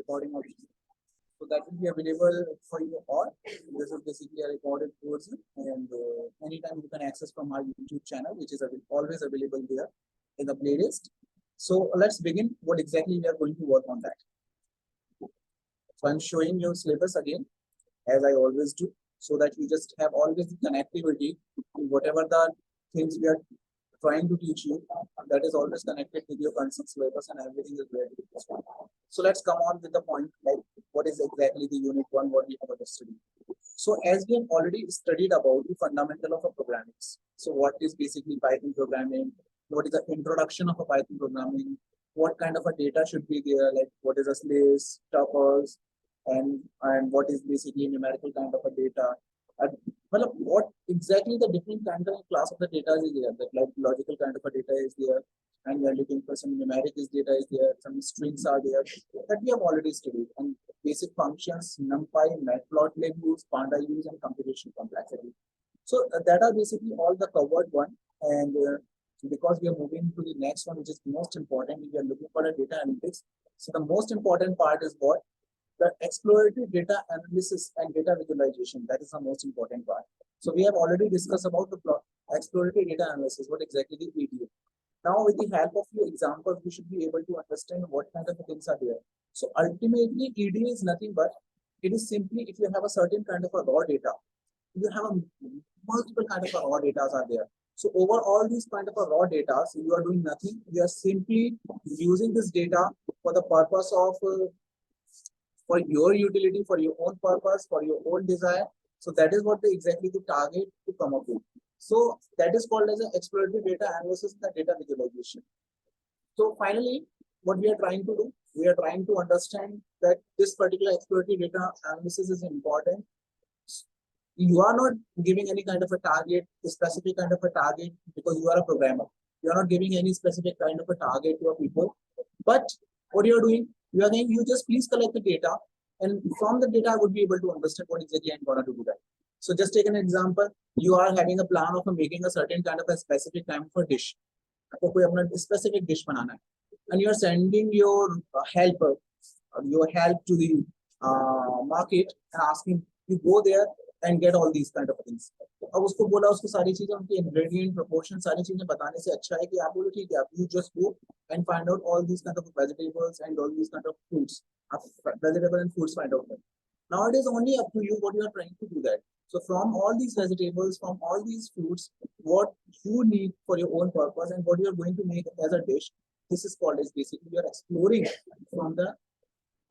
recording option. So that will be available for you all. This is basically a recorded version, and anytime you can access from our YouTube channel, which is always available there in the playlist. So let's begin. What exactly we are going to work on that. So I'm showing you syllabus again, as I always do, so that you just have always the connectivity to whatever the things we are trying to teach you, that is always connected with your concern syllabus, and everything is very good. So let's come on with the point, like what is exactly the unit 1, what we have to study. So as we have already studied about the fundamental of a programming. So what is basically Python programming? What is the introduction of a Python programming? What kind of a data should be there? Like what is a list, tuples, and what is basically numerical kind of a data? Well, what exactly the different kind of class of the data is there? That like logical kind of a data is there, and we are looking for some numeric data is there, some strings are there that we have already studied, and basic functions, NumPy, Matplotlib use, Panda use, and computation complexity. So that are basically all the covered one, and because we are moving to the next one, which is most important, we are looking for a data analytics. So the most important part is what? The exploratory data analysis and data visualization. That is the most important part. So we have already discussed about the exploratory data analysis, what exactly the EDA. Now with the help of your examples, we should be able to understand what kind of things are there. So ultimately EDA is nothing but, it is simply if you have a certain kind of a raw data, you have a multiple kind of a raw data are there. So over all these kind of a raw data, so you are doing nothing. You are simply using this data for the purpose of for your utility, for your own purpose, for your own desire. So that is what exactly the target to come up with. So that is called as an exploratory data analysis and data visualization. So finally, what we are trying to do, we are trying to understand that this particular exploratory data analysis is important. You are not giving any kind of a target, a specific kind of a target, because you are a programmer. You are not giving any specific kind of a target to your people. But what you are doing, you are saying you just please collect the data, and from the data I would be able to understand what exactly I'm going to do that. So just take an example. You are having a plan of making a certain kind of a specific kind of a dish. A specific dish banana, and you are sending your helper, your help to the market and asking you go there and get all these kind of things. अब उसको बोला, उसको सारी चीजें, उनके ingredient proportion सारी चीजें बताने से अच्छा है कि आप बोलो ठीक है, आप you just go and find out all these kind of vegetables and all these kind of fruits. Vegetable and fruits find out. Now it is only up to you what you are trying to do that. So from all these vegetables, from all these fruits, what you need for your own purpose and what you are going to make as a dish, this is called as basically you are exploring from the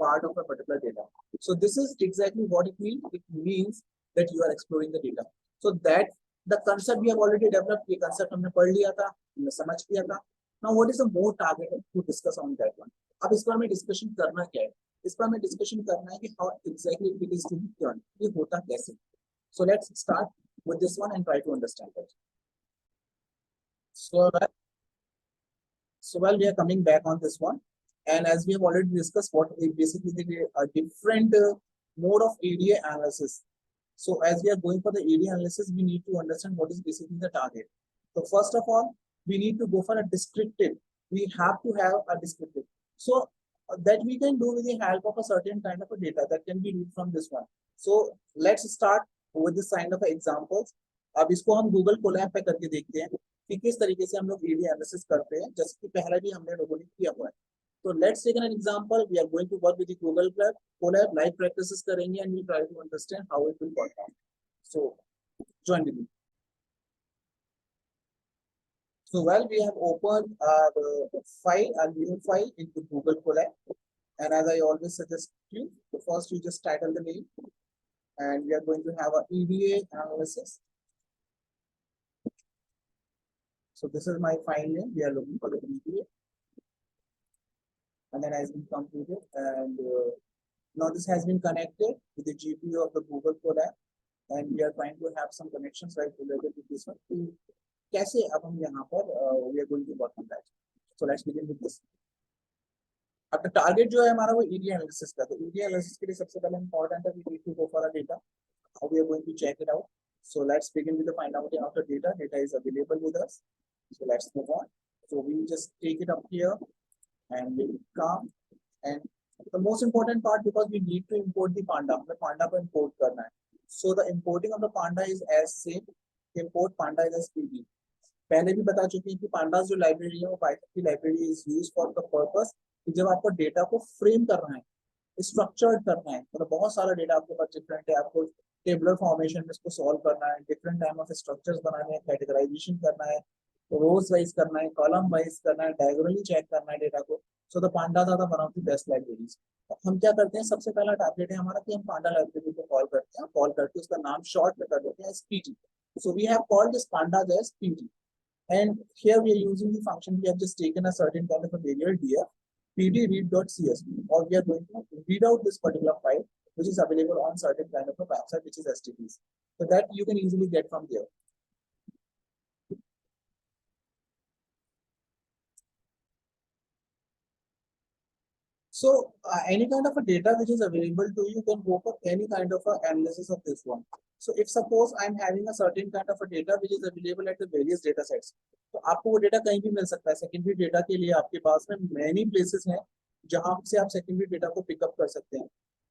part of a particular data. So this is exactly what it means. It means that you are exploring the data. So that the concept we have already developed, the concept हमने पढ़ लिया था, हमने समझ लिया था. Now what is the more target to discuss on that one? अब इस पर हमें discussion करना क्या है? इस पर हमें discussion करना है कि how exactly it is to be done. ये होता कैसे? So let's start with this one and try to understand it. So while we are coming back on this one, and as we have already discussed, what is basically the different mode of EDA analysis. So as we are going for the EDA analysis, we need to understand what is basically the target. So first of all, we need to go for a descriptive. We have to have a descriptive. So that we can do with the help of a certain kind of a data that can be read from this one. So let's start with this kind of examples. अब इसको हम Google Colab पे करके देखते हैं कि किस तरीके से हम लोग EDA analysis करते हैं, जैसे कि पहले भी हमने लोगों ने किया हुआ है. So let's take an example. We are going to work with the Google Colab live practices करेंगे, and we try to understand how it will perform. So join with me. So while we have opened a new file into Google Colab, and as I always suggest you, first you just title the name, and we are going to have an EDA analysis. So this is my file name. We are looking for the EDA, and then has been completed, and now this has been connected to the GPU of the Google Colab, and we are trying to have some connections right related to this one. कैसे अब हम यहाँ पर we are going to work on that. So let's begin with this. अब the target जो है हमारा वो EDA analysis का, तो EDA analysis के लिए सबसे पहले important है we need to go for a data. How we are going to check it out. So let's begin with the find out of the data. Data is available with us. So let's move on. So we just take it up here and we come and The most important part, because we need to import the panda, हमें panda को import करना है. So the importing of the panda is as same. Import panda is as pd. पहले भी बता चुकी कि pandas जो लाइब्रेरी है वो पाइथन की library is use for the purpose कि जब आपको डेटा को फ्रेम करना है, स्ट्रक्चर्ड करना है, मतलब बहुत सारा डेटा आपके पास डिफरेंट है, आपको टेबलर फॉर्मेशन में इसको सॉल्व करना है, डिफरेंट टाइम ऑफ स्ट्रक्चर्स बनाने हैं, कैटेगराइजेशन करना है, रोज वाइज करना है, कॉलम वाइज करना है, डायगोनली चेक करना है डेटा को. सो द पांडा था one of the best libraries. हम क्या करते हैं, सबसे पहला टारगेट है हमारा कि हम पांडा लाइब्रेरी को कॉल करते हैं, कॉल करके उसका नाम शॉर्ट में कर देते हैं as PT. So we have called this panda as PT. And here we are using the function, we have just taken a certain kind of a variable here, pdread.csv, or we are going to read out this particular file which is available on certain kind of a website which is HTTPs. So that you can easily get from there. So any kind of a data which is available to you can go for any kind of a analysis of this one. So if suppose I'm having a certain kind of a data which is available at the various data sets, तो आपको वो data कहीं भी मिल सकता है. Secondary data के लिए आपके पास में मैनी प्लेसेस हैं जहां से आप सेकेंडरी डेटा को पिकअप कर सकते हैं.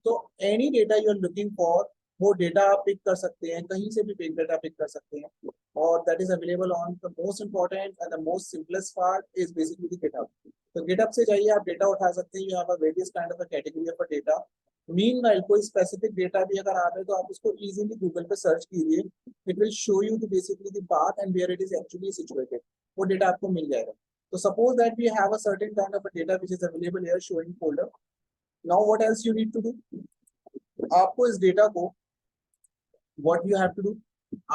तो any data you are looking for, वो डेटा आप पिक कर सकते हैं, कहीं से भी बिग डेटा पिक कर सकते हैं, और that is available on the most important and the most simplest part is basically the GitHub. तो गिटहब से जाइए, आप डेटा उठा सकते हैं. यहाँ पर various kind of a category of data. Meanwhile कोई स्पेसिफिक डेटा भी अगर आता है तो आप उसको इजीली गूगल पे सर्च कीजिए, it will show you the basically the path and where it is actually situated. वो डेटा आपको मिल जाएगा. तो suppose that we have a certain kind of a data which is available here showing folder. Now what else you need to do, आपको इस data को, what you have to do,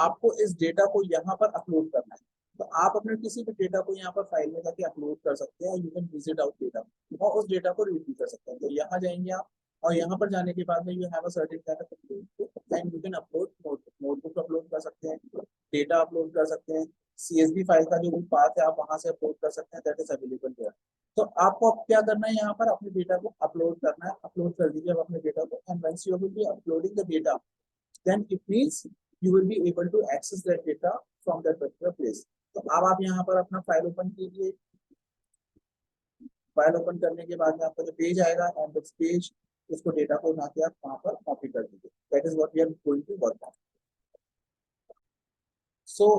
आपको इस डेटा को यहाँ पर अपलोड करना है. तो आप अपने किसी भी डेटा को यहाँ पर फाइल में जाके अपलोड कर सकते हैं. You can visit out data और उस डेटा को रीड भी कर सकते हैं. तो यहाँ जाएंगे आप, और यहाँ पर जाने के बाद में you have a certain kind of notebook and you can upload notebook upload कर सकते हैं, डेटा अपलोड कर सकते हैं, CSV फाइल का जो भी पाथ है आप वहां से अपलोड कर सकते हैं. That is available here. तो आपको अब क्या करना है, यहाँ पर अपने डेटा को अपलोड करना है. अपलोड कर दीजिए अब अपने डेटा को, and once you will be uploading the data, then it means you will be able to access that data from that particular place. तो अब आप यहाँ पर अपना फाइल ओपन कीजिए. फाइल ओपन करने के बाद में आपको जो पेज आएगा, ऑन दिस पेज उसको डेटा को उठा के आप वहाँ पर कॉपी कर दीजिए. That is what we are going to work on. So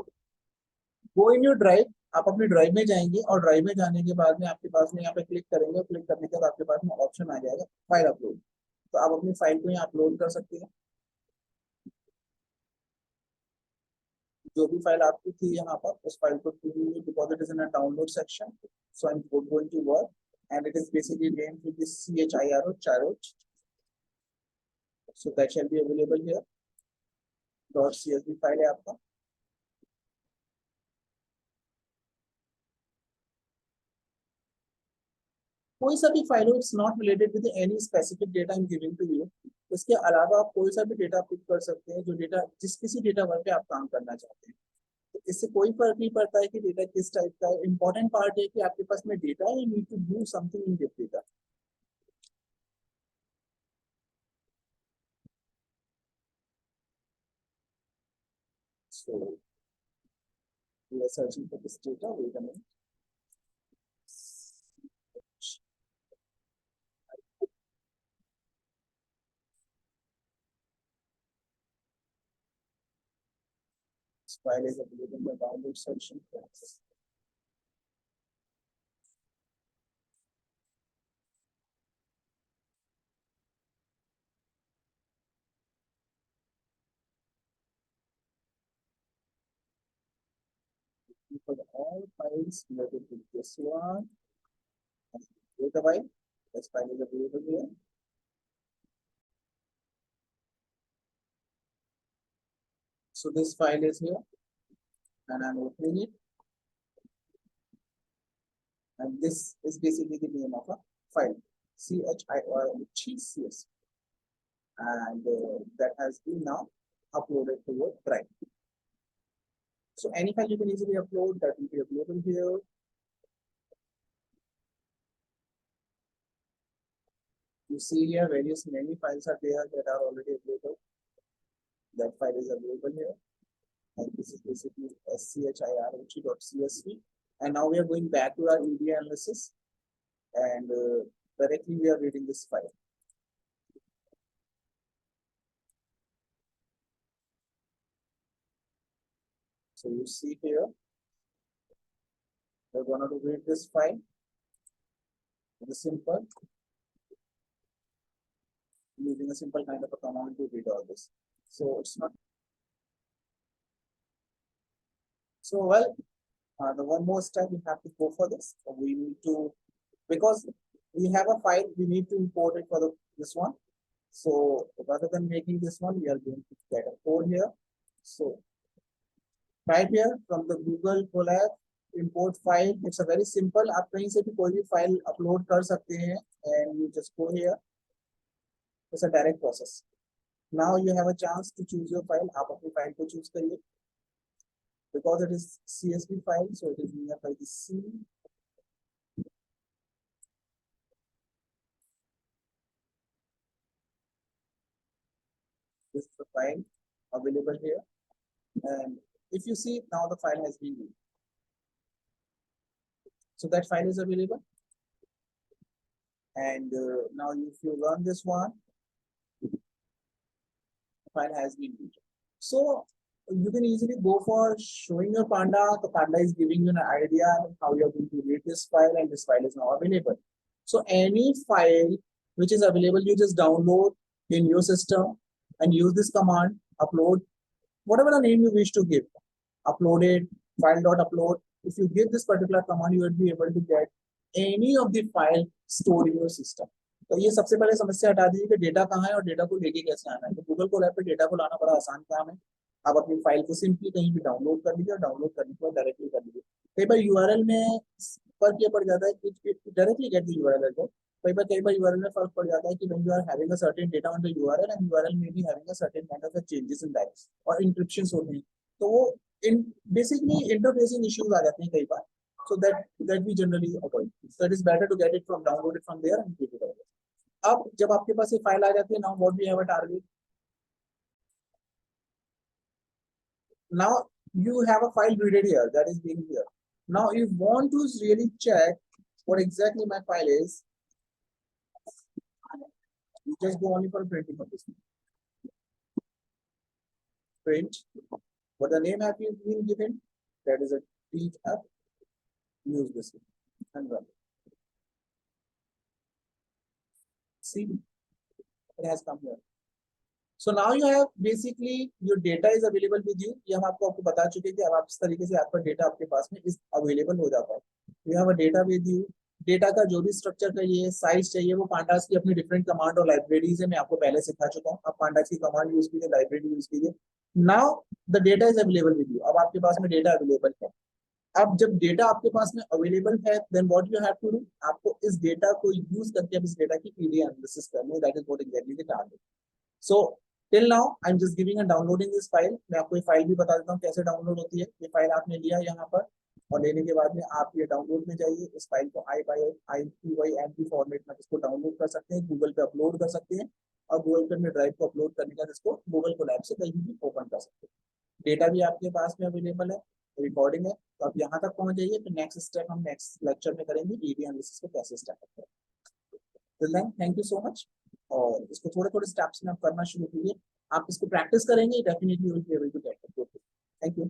go in your drive. आप अपने ड्राइव में जाएंगे, और ड्राइव में जाने के बाद में आपके पास में यहाँ पे क्लिक करेंगे, क्लिक करने के बाद आपके पास में ऑप्शन आ जाएगा फाइल अपलोड. तो आप अपनी फाइल को यहाँ अपलोड कर सकते हैं, जो भी फाइल आपकी थी यहाँ पर उस फाइल को, because it is in a download section, so I'm going to work and it is basically named with this chiro, so that shall be available here. .csv file है आपका. कोई सा भी फाइल हो, it's not related with any specific data I am giving to you. इसके अलावा आप कोई सा भी डेटा पिक कर सकते हैं, जो डेटा जिस किसी डेटा वर्क पे आप काम करना चाहते हैं. तो इससे कोई फर्क नहीं पड़ता है कि डेटा किस टाइप का है. इंपॉर्टेंट पार्ट है कि आपके पास में डेटा है, you need to do something in this data. So we are searching for this data. Wait a minute. This file is available in the download section. For all files related to this one, wait a while. This file is available here. So this file is here, and I'm opening it. And this is basically the name of a file, CHIRCS, and that has been now uploaded to your drive. So any file you can easily upload, that will be available here. You see here various many files are there that are already available. That file is available here, and this is basically schirc.csv. And now we are going back to our EDA analysis, and directly we are reading this file. So you see here, we're going to read this file. It is simple, using a simple kind of a command to read all this. So it's not. So well, the one more step we have to go for this. We need to, because we have a file, we need to import it for this one. So rather than making this one, we are going to get a code here. So right here from the Google Colab import file, it's a very simple. आप कहीं से भी कोई भी file upload कर सकते हैं, and you just go here. It's a direct process. Now you have a chance to choose your file. आप अपनी file को choose करिए. Because it is CSV file, so it is nearby the C. This is the file available here, and if you see now the file has been used. So that file is available, and now if you run this one, the file has been used. So you can easily go for showing your Panda. The Panda is giving you an idea of how you are going to read this file, and this file is now available. So any file which is available, you just download in your system and use this command, upload, whatever the name you wish to give, uploaded, file.upload. If you give this particular command, you will be able to get any of the file stored in your system. तो ये सबसे पहले समस्या हटा दीजिए कि data कहाँ है और डेटा को लेके कैसे आना है. तो गूगल कोलैब पे डेटा को लाना बड़ा आसान काम है. आप अपनी फाइल को सिंपली कहीं भी डाउनलोड कर लीजिए और डाउनलोड करने के बाद डायरेक्टली कर लीजिए. कई बार यूआरएल में फर्क ये पड़ जाता है कि डायरेक्टली गेट द यूआरएल को. कई बार यूआरएल में फर्क पड़ जाता है कि when you are having a certain data on the URL and URL may be having a certain kind of a changes in that और encryptions होते हैं, तो वो in basically interfacing issues आ जाते हैं कई बार. So that we generally avoid. So it is better to get it from download it from there and keep it over. अब जब आपके पास ये फाइल आ जाती है, now what we have a target. Now you have a file read here that is being here. Now if you want to really check what exactly my file is, you just go only for printing of this. Print. What the name have been given? That is a TF. Use this and run. See, it has come here. So now you have basically your data is available with you. ये हम आपको बता चुके कि अब आप इस तरीके से आपका डेटा आपके पास में इस available हो जाता है. You have a data with you. Data का जो भी स्ट्रक्चर चाहिए, साइज चाहिए, वो पांडास की अपनी डिफरेंट कमांड और लाइब्रेरीज है. मैं आपको पहले सिखा चुका हूँ. आप पांडास की कमांड यूज कीजिए, लाइब्रेरी यूज कीजिए. Now the data is available with you. अब आपके पास में डेटा अवेलेबल है. अब जब डेटा आपके पास में अवेलेबल है, then what you have to do, आपको इस डेटा को यूज करके अब इस डेटा की ईडीए एनालिसिस करनी है. That is what exactly the target. So till now I am just giving and downloading this file. मैं आपको ये फाइल भी बता देता हूँ कैसे डाउनलोड होती है. ये फाइल आपने लिया यहाँ पर, और लेने के बाद में आप ये डाउनलोड में जाइए. इस फाइल को IPYMP फॉर्मेट में इसको डाउनलोड कर सकते हैं, गूगल पे अपलोड कर सकते हैं, और गूगल पे अपने ड्राइव को अपलोड करने का इसको गूगल कोलैब से कहीं भी ओपन कर सकते हैं. डेटा भी आपके पास में अवेलेबल है, रिकॉर्डिंग है. तो आप यहाँ तक पहुंच जाइए. फिर नेक्स्ट स्टेप हम नेक्स्ट लेक्चर में करेंगे, ईडी एनालिसिस को कैसे स्टार्ट करते हैं. Thank you so much. और इसको थोड़े थोड़े स्टेप्स में आप करना शुरू कीजिए. आप इसको प्रैक्टिस करेंगे, definitely you will be able to get it. Thank you.